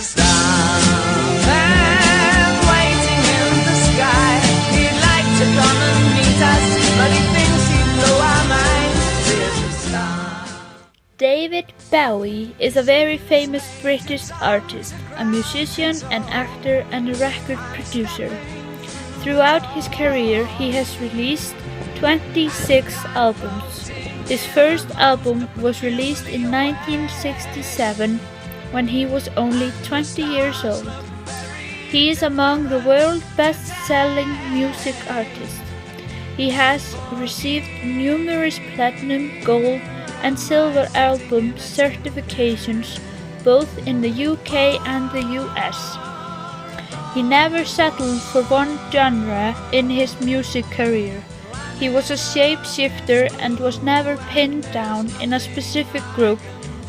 a starman waiting in the sky. He'd like to come and meet us, but he thinks he'd blow our minds. There's a star. David Bowie is a very famous British artist, a musician, an actor and a record producer. Throughout his career he has released 26 albums. His first album was released in 1967 when he was only 20 years old. He is among the world's best-selling music artists. He has received numerous platinum, gold and silver album certifications both in the UK and the US. He never settled for one genre in his music career. He was a shapeshifter and was never pinned down in a specific group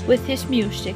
with his music.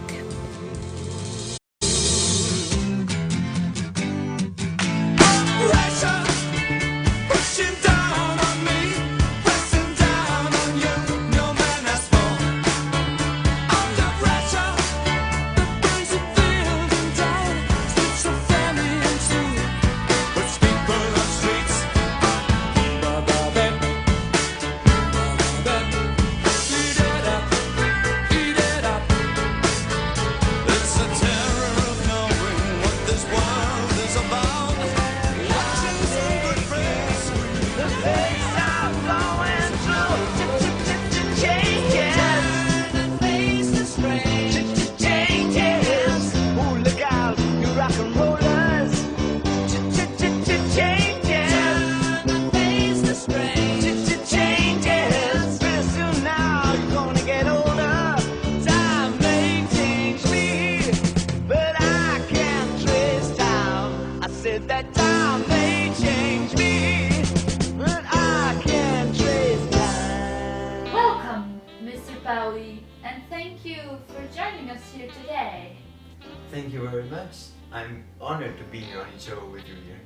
That time may change me, but I can't trace time. Welcome, Mr. Bowie, and thank you for joining us here today. Thank you very much. I'm honored to be here on the show with you here.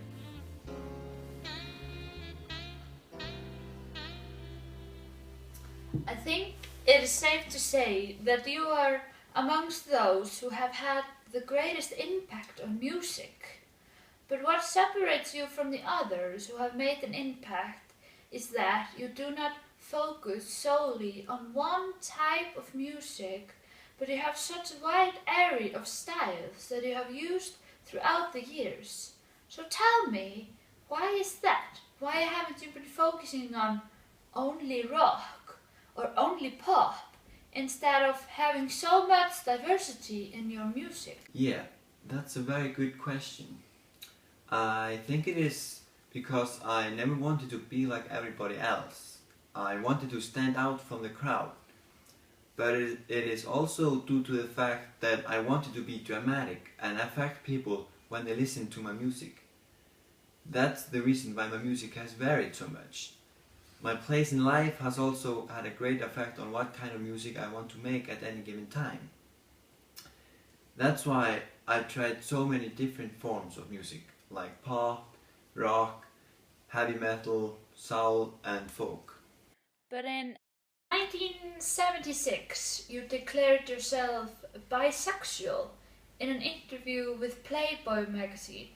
I think it is safe to say that you are amongst those who have had the greatest impact on music. But what separates you from the others who have made an impact is that you do not focus solely on one type of music, but you have such a wide array of styles that you have used throughout the years. So tell me, why is that? Why haven't you been focusing on only rock or only pop instead of having so much diversity in your music? Yeah, that's a very good question. I think it is because I never wanted to be like everybody else. I wanted to stand out from the crowd. But it is also due to the fact that I wanted to be dramatic and affect people when they listen to my music. That's the reason why my music has varied so much. My place in life has also had a great effect on what kind of music I want to make at any given time. That's why I've tried so many different forms of music, like pop, rock, heavy metal, soul and folk. But in 1976 you declared yourself bisexual in an interview with Playboy magazine.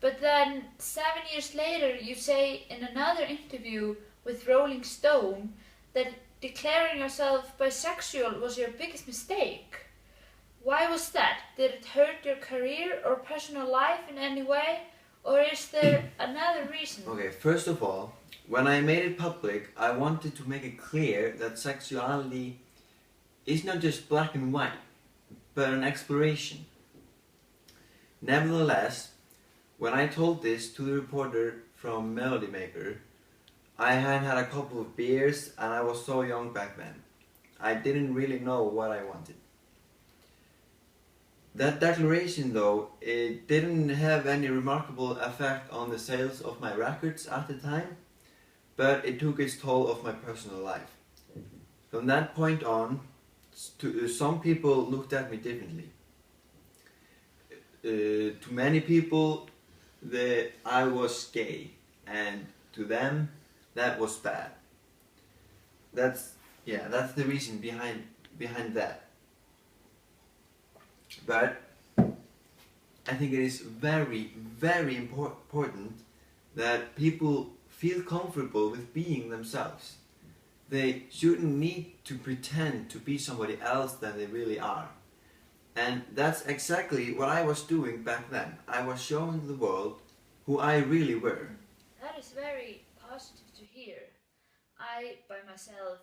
But then 7 years later you say in another interview with Rolling Stone that declaring yourself bisexual was your biggest mistake. Why was that? Did it hurt your career or personal life in any way? Or is there another reason? Okay, first of all, when I made it public, I wanted to make it clear that sexuality is not just black and white, but an exploration. Nevertheless, when I told this to the reporter from Melody Maker, I had had a couple of beers and I was so young back then. I didn't really know what I wanted. That declaration though, it didn't have any remarkable effect on the sales of my records at the time, but it took its toll of my personal life. From that point on, some people looked at me differently. To many people, I was gay, and to them, that was bad. That's the reason behind that. But I think it is very, very important that people feel comfortable with being themselves. They shouldn't need to pretend to be somebody else than they really are. And that's exactly what I was doing back then. I was showing the world who I really were. That is very positive to hear. I, by myself,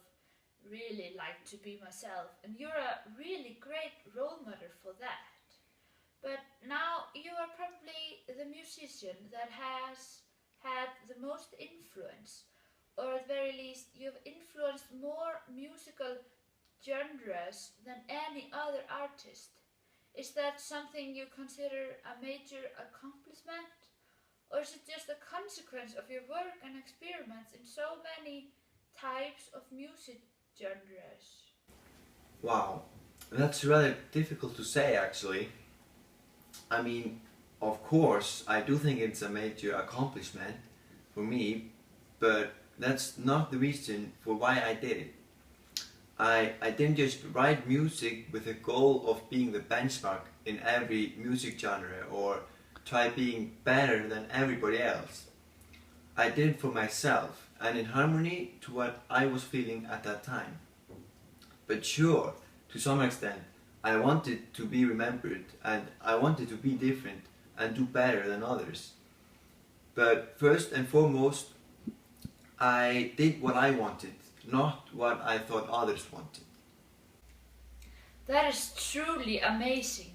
really like to be myself, and you're a really great role model for that. But now you are probably the musician that has had the most influence, or at very least you've influenced more musical genres than any other artist. Is that something you consider a major accomplishment? Or is it just a consequence of your work and experiments in so many types of music genres? Wow, that's rather difficult to say actually. I mean, of course, I do think it's a major accomplishment for me, but that's not the reason for why I did it. I didn't just write music with the goal of being the benchmark in every music genre or try being better than everybody else. I did it for myself and in harmony to what I was feeling at that time. But sure, to some extent, I wanted to be remembered and I wanted to be different and do better than others. But first and foremost, I did what I wanted, not what I thought others wanted. That is truly amazing.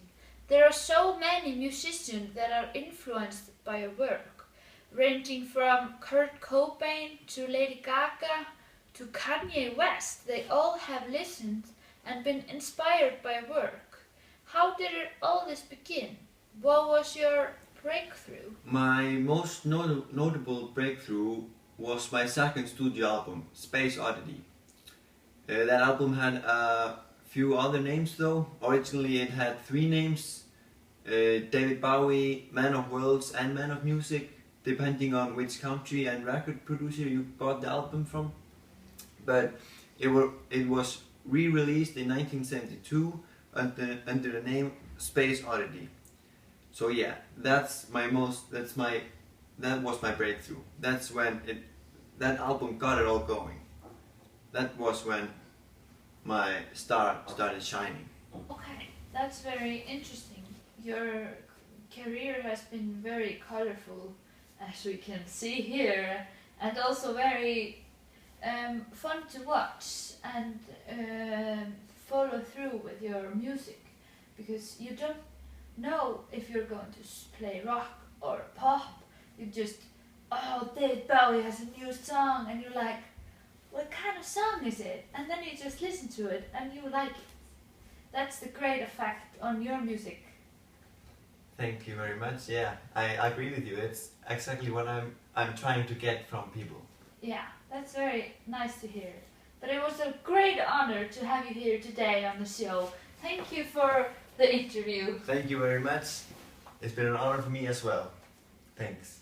There are so many musicians that are influenced by your work, ranging from Kurt Cobain to Lady Gaga to Kanye West. They all have listened and been inspired by your work. How did all this begin? What was your breakthrough? My most notable breakthrough was my second studio album, Space Oddity. That album had a few other names though. Originally it had 3 names, David Bowie, Man of Worlds and Man of Music, depending on which country and record producer you bought the album from. But it was re-released in 1972 under the name Space Oddity. So yeah, that was my breakthrough. That's when that album got it all going. That was when my star started shining. Okay, that's very interesting. Your career has been very colorful, as we can see here, and also very fun to watch and follow through with your music, because you don't know if you're going to play rock or pop. You just, oh, David Bowie has a new song, and you're like, what kind of song is it? And then you just listen to it and you like it. That's the great effect on your music. Thank you very much. Yeah, I agree with you. It's exactly what I'm trying to get from people. Yeah, that's very nice to hear. But it was a great honor to have you here today on the show. Thank you for the interview. Thank you very much. It's been an honor for me as well. Thanks.